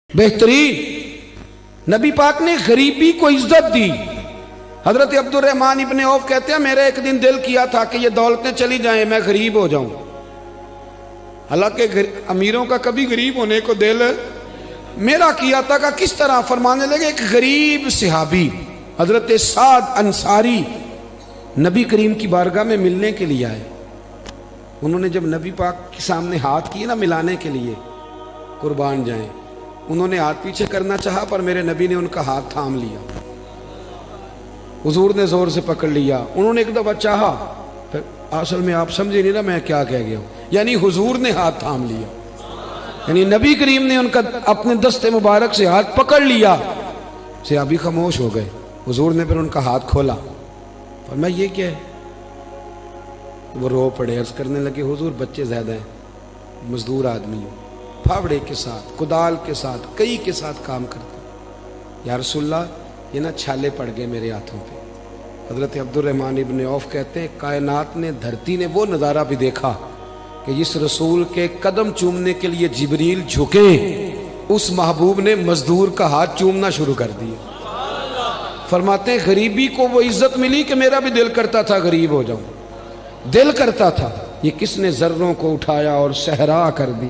بہترین نبی پاک نے غریبی کو عزت دی۔ حضرت عبد الرحمن ابن عوف کہتے ہیں میرا ایک دن دل کیا تھا کہ یہ دولتیں چلی جائیں میں غریب ہو جاؤں۔ حالانکہ امیروں کا کبھی غریب ہونے کو دل میرا کیا تھا کہ کس طرح فرمانے لگے ایک غریب صحابی حضرت سعد انصاری نبی کریم کی بارگاہ میں ملنے کے لیے آئے۔ انہوں نے جب نبی پاک کے سامنے ہاتھ کیے نا ملانے کے لیے قربان جائیں، انہوں نے ہاتھ پیچھے کرنا چاہا پر میرے نبی نے ان کا ہاتھ تھام لیا، حضور نے زور سے پکڑ لیا۔ انہوں نے ایک دفعہ چاہا، پھر اصل میں آپ سمجھے نہیں نا میں کیا کہہ گیا ہوں، یعنی حضور نے ہاتھ تھام لیا، یعنی نبی کریم نے ان کا اپنے دست مبارک سے ہاتھ پکڑ لیا۔ صحابی خاموش ہو گئے، حضور نے پھر ان کا ہاتھ کھولا، فرمایا یہ کیا ہے؟ وہ رو پڑے، عرض کرنے لگے حضور بچے زیادہ ہیں، مزدور آدمی ہوں، پھاوڑے کے ساتھ کدال کے ساتھ کئی کے ساتھ کام کرتے ہیں۔ یا رسول اللہ یہ نا چھالے پڑ گئے میرے ہاتھوں پہ۔ حضرت عبد الرحمن ابن عوف کہتے ہیں کائنات نے دھرتی نے وہ نظارہ بھی دیکھا کہ جس رسول کے قدم چومنے کے لیے جبریل جھکے اس محبوب نے مزدور کا ہاتھ چومنا شروع کر دیا۔ فرماتے ہیں غریبی کو وہ عزت ملی کہ میرا بھی دل کرتا تھا غریب ہو جاؤں، دل کرتا تھا۔ یہ کس نے ذروں کو اٹھایا اور صحرا کر دی،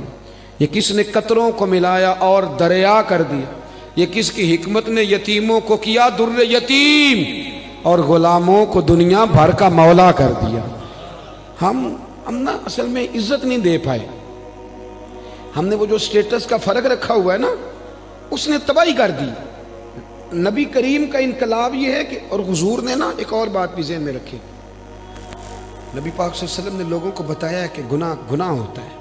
یہ کس نے قطروں کو ملایا اور دریا کر دیا، یہ کس کی حکمت نے یتیموں کو کیا در یتیم اور غلاموں کو دنیا بھر کا مولا کر دیا۔ ہم نا اصل میں عزت نہیں دے پائے، ہم نے وہ جو سٹیٹس کا فرق رکھا ہوا ہے نا اس نے تباہی کر دی۔ نبی کریم کا انقلاب یہ ہے کہ اور حضور نے نا ایک اور بات بھی ذہن میں رکھی، نبی پاک صلی اللہ علیہ وسلم نے لوگوں کو بتایا ہے کہ گناہ ہوتا ہے،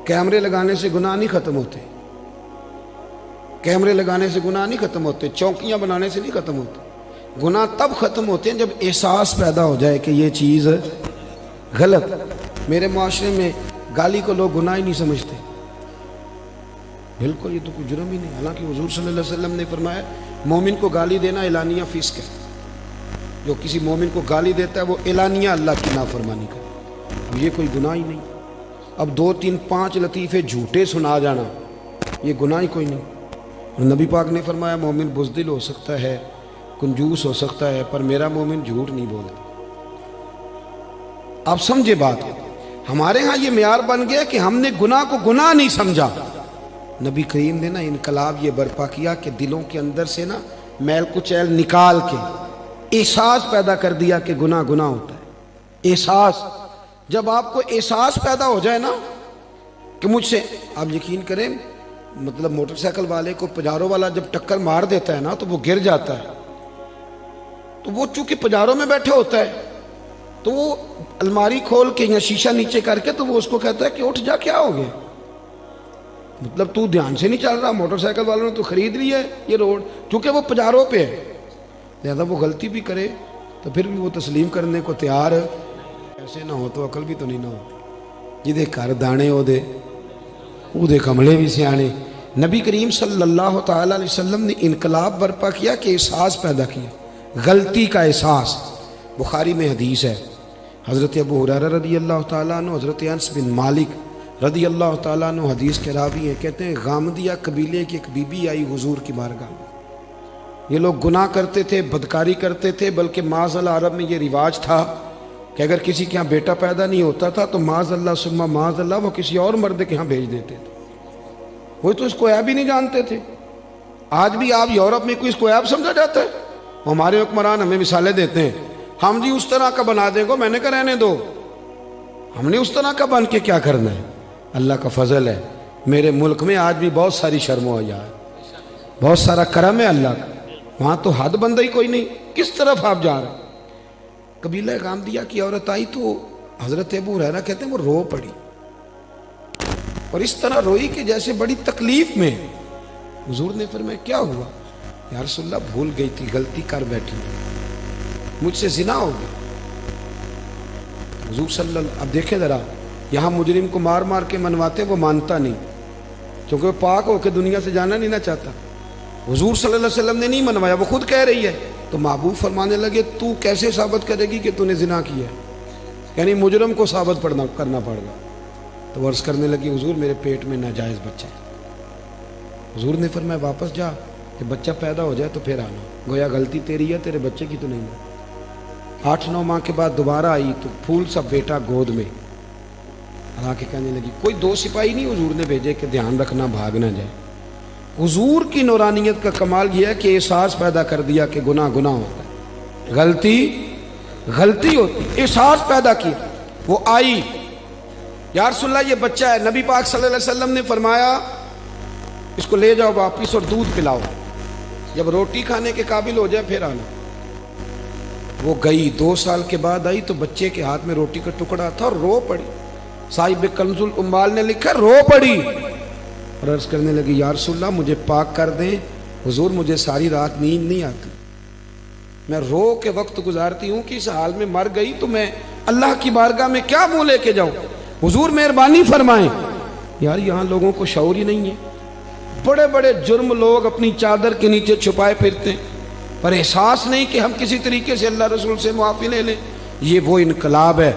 کیمرے لگانے سے گناہ نہیں ختم ہوتے، کیمرے لگانے سے گناہ نہیں ختم ہوتے، چوکیاں بنانے سے نہیں ختم ہوتے۔ گناہ تب ختم ہوتے ہیں جب احساس پیدا ہو جائے کہ یہ چیز غلط۔ میرے معاشرے میں گالی کو لوگ گناہ ہی نہیں سمجھتے، بالکل یہ تو کوئی جرم ہی نہیں، حالانکہ حضور صلی اللہ علیہ وسلم نے فرمایا مومن کو گالی دینا اعلانیہ فسق ہے، جو کسی مومن کو گالی دیتا ہے وہ اعلانیہ اللہ کی نافرمانی کرتا ہے۔ اب یہ کوئی گناہ ہی نہیں، اب 2 3 5 لطیفے جھوٹے سنا جانا یہ گناہ ہی کوئی نہیں۔ اور نبی پاک نے فرمایا مومن بزدل ہو سکتا ہے، کنجوس ہو سکتا ہے، پر میرا مومن جھوٹ نہیں بولتا۔ آپ سمجھے بات کو، ہمارے ہاں یہ معیار بن گیا کہ ہم نے گناہ کو گناہ نہیں سمجھا۔ نبی کریم نے نا انقلاب یہ برپا کیا کہ دلوں کے اندر سے نا میل کچیل نکال کے احساس پیدا کر دیا کہ گناہ ہوتا ہے۔ احساس، جب آپ کو احساس پیدا ہو جائے نا کہ مجھ سے، آپ یقین کریں مطلب موٹر سائیکل والے کو پجارو والا جب ٹکر مار دیتا ہے نا تو وہ گر جاتا ہے، تو وہ چونکہ پجاروں میں بیٹھے ہوتا ہے تو وہ الماری کھول کے یا شیشہ نیچے کر کے تو وہ اس کو کہتا ہے کہ اٹھ جا، کیا ہو گیا، مطلب تو دھیان سے نہیں چل رہا، موٹر سائیکل والوں نے تو خرید لی ہے یہ روڈ، کیونکہ وہ پجاروں پہ ہے، لہذا وہ غلطی بھی کرے تو پھر بھی وہ تسلیم کرنے کو تیار ہے۔ ایسے نہ ہو تو عقل بھی تو نہیں نہ ہوتی، جدے کر دانے ہو دے وہ دے کملے بھی سیانے۔ نبی کریم صلی اللہ تعالیٰ علیہ وسلم نے انقلاب برپا کیا کہ احساس پیدا کیا، غلطی کا احساس۔ بخاری میں حدیث ہے، حضرت ابو ہریرہ رضی اللہ تعالیٰ عنہ، حضرت انس بن مالک رضی اللہ تعالیٰ عنہ حدیث کے راوی ہیں، کہتے ہیں غامدیہ قبیلے کی ایک بی بی آئی حضور کی بارگاہ میں۔ یہ لوگ گناہ کرتے تھے، بدکاری کرتے تھے، بلکہ معاذ اللہ عرب میں یہ رواج تھا کہ اگر کسی کے ہاں بیٹا پیدا نہیں ہوتا تھا تو معاذ اللہ ثم معاذ اللہ وہ کسی اور مرد کے ہاں بھیج دیتے تھے، وہ تو اس کو عیب ہی نہیں جانتے تھے۔ آج بھی آپ یورپ میں کوئی اس کو عیب سمجھا جاتا ہے؟ ہمارے حکمران ہمیں مثالیں دیتے ہیں، ہم جی اس طرح کا بنا دیں گے، میں نے کہا رہنے دو، ہم نے اس طرح کا بن کے کیا کرنا ہے۔ اللہ کا فضل ہے، میرے ملک میں آج بھی بہت ساری شرم و حیا ہے، بہت سارا کرم ہے اللہ کا، وہاں تو حد بندہ ہی کوئی نہیں، کس طرف آپ جا رہے ہیں۔ قبیلہ غامدیہ کی عورت آئی تو حضرت ابو ہریرہ کہتے ہیں وہ رو پڑی، اور اس طرح روئی کہ جیسے بڑی تکلیف میں۔ حضور نے فرمایا کیا ہوا؟ یا رسول اللہ بھول گئی تھی، غلطی کر بیٹھی، مجھ سے زنا ہو گیا۔ حضور صلی اللہ، اب دیکھیں ذرا، یہاں مجرم کو مار مار کے منواتے وہ مانتا نہیں، کیونکہ وہ پاک ہو کے دنیا سے جانا نہیں نہ چاہتا۔ حضور صلی اللہ علیہ وسلم نے نہیں منوایا، وہ خود کہہ رہی ہے، تو محبوب فرمانے لگے تو کیسے ثابت کرے گی کہ تو نے زنا کیا ہے، یعنی مجرم کو ثابت کرنا پڑ گا۔ تو عرض کرنے لگی حضور میرے پیٹ میں ناجائز بچہ ہے، حضور نے فرمایا واپس جا کہ بچہ پیدا ہو جائے تو پھر آنا، گویا غلطی تیری ہے، تیرے بچے کی تو نہیں ہے۔ 8-9 ماہ کے بعد دوبارہ آئی تو پھول سا بیٹا گود میں، حالانکہ کہنے لگی کوئی 2 سپاہی نہیں حضور نے بھیجے کہ دھیان رکھنا بھاگ نہ جائے۔ حضور کی نورانیت کا کمال یہ ہے کہ احساس پیدا کر دیا کہ گناہ گناہ ہوتا ہے، غلطی غلطی ہوتی، احساس پیدا کیا۔ وہ آئی، یا رسول اللہ یہ بچہ ہے، نبی پاک صلی اللہ علیہ وسلم نے فرمایا اس کو لے جاؤ واپس اور دودھ پلاؤ، جب روٹی کھانے کے قابل ہو جائے پھر آنا۔ وہ گئی، 2 سال کے بعد آئی تو بچے کے ہاتھ میں روٹی کا ٹکڑا تھا اور رو پڑی۔ صاحب کنز الاموال نے لکھا رو پڑی اور عرض کرنے لگی یا رسول اللہ مجھے پاک کر دیں، حضور مجھے ساری رات نیند نہیں آتی، میں رو کے وقت گزارتی ہوں کہ اس حال میں مر گئی تو میں اللہ کی بارگاہ میں کیا منہ لے کے جاؤں، حضور مہربانی فرمائیں۔ یار یہاں لوگوں کو شعور ہی نہیں ہے، بڑے بڑے جرم لوگ اپنی چادر کے نیچے چھپائے پھرتے ہیں، پر احساس نہیں کہ ہم کسی طریقے سے اللہ رسول سے معافی لے لیں۔ یہ وہ انقلاب ہے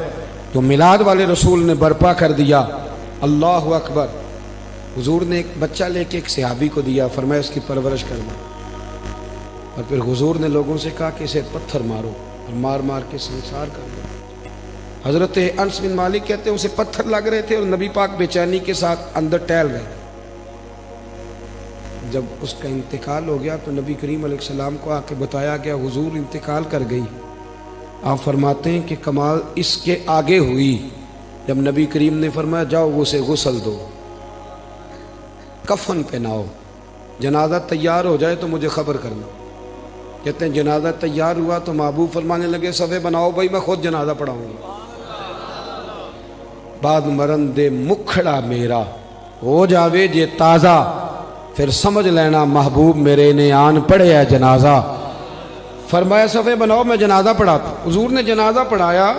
جو میلاد والے رسول نے برپا کر دیا۔ اللہ اکبر۔ حضور نے ایک بچہ لے کے ایک صحابی کو دیا، فرمایا اس کی پرورش کرنا، اور پھر حضور نے لوگوں سے کہا کہ اسے پتھر مارو اور مار مار کے سنسار کر دو۔ حضرت انس بن مالک کہتے ہیں اسے پتھر لگ رہے تھے اور نبی پاک بے چینی کے ساتھ اندر ٹہل رہے تھے۔ جب اس کا انتقال ہو گیا تو نبی کریم علیہ السلام کو آ کے بتایا گیا حضور انتقال کر گئی۔ آپ فرماتے ہیں کہ کمال اس کے آگے ہوئی جب نبی کریم نے فرمایا جاؤ اسے غسل دو، کفن پہناؤ، جنازہ تیار ہو جائے تو مجھے خبر کرنا۔ کہتے ہیں جنازہ تیار ہوا تو محبوب فرمانے لگے صفے بناؤ بھائی میں خود جنازہ پڑھاؤں گا۔ بعد مرندے مکھڑا میرا ہو جاوے جے تازہ، پھر سمجھ لینا محبوب میرے نے آن پڑھے ہے جنازہ۔ فرمایا صفے بناؤ میں جنازہ پڑھاتا ہوں۔ حضور نے جنازہ پڑھایا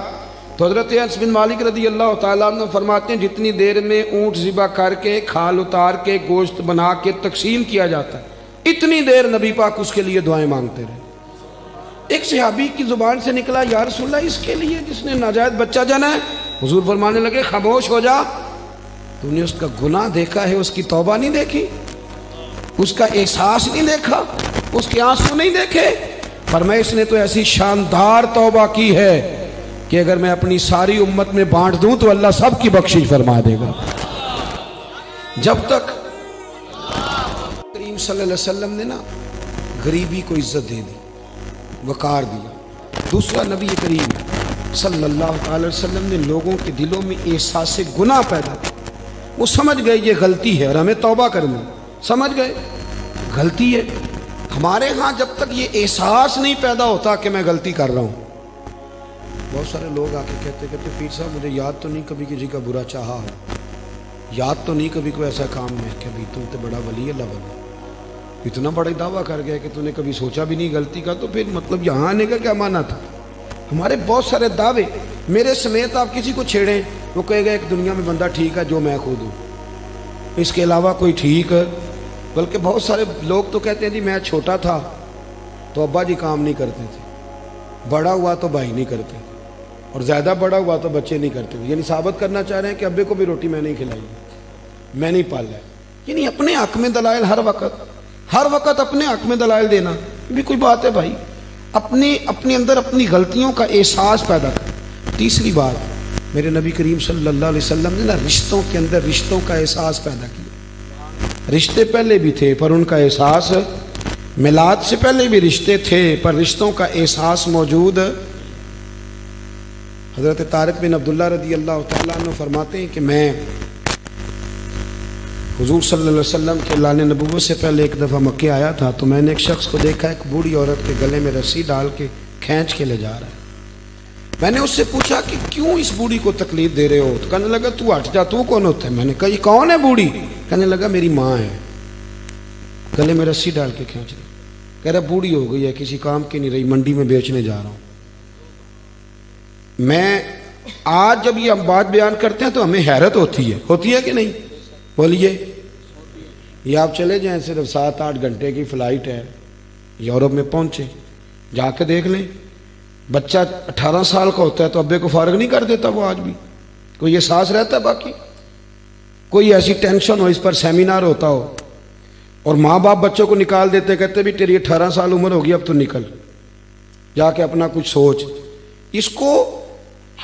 تو حضرت انس بن مالک رضی اللہ تعالیٰ عنہ فرماتے ہیں جتنی دیر میں اونٹ ذبح کر کے کھال اتار کے گوشت بنا کے تقسیم کیا جاتا ہے اتنی دیر نبی پاک اس کے لیے دعائیں مانگتے رہے۔ ایک صحابی کی زبان سے نکلا یا رسول اللہ اس کے لیے جس نے ناجائز بچہ جنا ہے، حضور فرمانے لگے خاموش ہو جا، تم نے اس کا گناہ دیکھا ہے، اس کی توبہ نہیں دیکھی، اس کا احساس نہیں دیکھا، اس کے آنسو نہیں دیکھے؟ فرمایا اس نے تو ایسی شاندار توبہ کی ہے کہ اگر میں اپنی ساری امت میں بانٹ دوں تو اللہ سب کی بخشش فرما دے گا۔ جب تک کریم صلی اللہ علیہ وسلم نے نا غریبی کو عزت دے دی، وقار دیا۔ دوسرا نبی کریم صلی اللہ علیہ وسلم نے لوگوں کے دلوں میں احساس گناہ پیدا کیا، وہ سمجھ گئے یہ غلطی ہے اور ہمیں توبہ کرنا، سمجھ گئے غلطی ہے۔ ہمارے ہاں جب تک یہ احساس نہیں پیدا ہوتا کہ میں غلطی کر رہا ہوں، بہت سارے لوگ آ کے کہتے پیر صاحب مجھے یاد تو نہیں کبھی کسی کا برا چاہا ہو، یاد تو نہیں کبھی کوئی ایسا کام میں کہ بھی تم تو بڑا ولی اللہ بنا، اتنا بڑا دعویٰ کر گیا کہ تو نے کبھی سوچا بھی نہیں غلطی کا، تو پھر مطلب یہاں آنے کا کیا معنی تھا؟ ہمارے بہت سارے دعوے، میرے سمیت آپ کسی کو چھیڑیں وہ کہے گا ایک دنیا میں بندہ ٹھیک ہے جو میں خود ہوں، اس کے علاوہ کوئی ٹھیک ہے۔ بلکہ بہت سارے لوگ تو کہتے ہیں جی میں چھوٹا تھا تو ابا جی کام نہیں کرتے تھے، بڑا ہوا تو بھائی نہیں کرتے، اور زیادہ بڑا ہوا تو بچے نہیں کرتے، یعنی ثابت کرنا چاہ رہے ہیں کہ ابے کو بھی روٹی میں نہیں کھلائی، میں نہیں پالا ہے۔ یعنی اپنے حق میں دلائل ہر وقت اپنے حق میں دلائل دینا بھی کوئی بات ہے بھائی؟ اپنے اندر اپنی غلطیوں کا احساس پیدا کر۔ تیسری بات میرے نبی کریم صلی اللہ علیہ وسلم نے نا رشتوں کے اندر رشتوں کا احساس پیدا کیا۔ رشتے پہلے بھی تھے پر ان کا احساس، میلاد سے پہلے بھی رشتے تھے پر رشتوں کا احساس موجود۔ حضرت طارق بن عبداللہ رضی اللہ تعالیٰ عنہ فرماتے ہیں کہ میں حضور صلی اللہ علیہ وسلم کے اعلان نبوت سے پہلے ایک دفعہ مکے آیا تھا تو میں نے ایک شخص کو دیکھا ایک بوڑھی عورت کے گلے میں رسی ڈال کے کھینچ کے لے جا رہا ہے۔ میں نے اس سے پوچھا کہ کیوں اس بوڑھی کو تکلیف دے رہے ہو؟ تو کہنے لگا تو ہٹ جا، تو کون ہوتا ہے؟ میں نے کہا یہ کون ہے بوڑھی؟ کہنے لگا میری ماں ہے، گلے میں رسی ڈال کے کھینچ رہی، کہہ رہا بوڑھی ہو گئی ہے کسی کام کی نہیں رہی، منڈی میں بیچنے جا رہا ہوں۔ میں آج جب یہ ہم بات بیان کرتے ہیں تو ہمیں حیرت ہوتی ہے کہ نہیں؟ بولیے، یہ آپ چلے جائیں صرف 7-8 گھنٹے کی فلائٹ ہے، یورپ میں پہنچے، جا کے دیکھ لیں بچہ 18 سال کا ہوتا ہے تو ابے کو فارغ نہیں کر دیتا، وہ آج بھی کوئی احساس رہتا ہے؟ باقی کوئی ایسی ٹینشن ہو، اس پر سیمینار ہوتا ہو، اور ماں باپ بچوں کو نکال دیتے، کہتے بھی تیری 18 سال عمر ہوگی، اب تو نکل جا کے اپنا کچھ سوچ۔ اس کو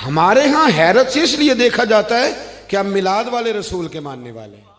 ہمارے ہاں حیرت سے اس لیے دیکھا جاتا ہے کہ ہم میلاد والے رسول کے ماننے والے ہیں۔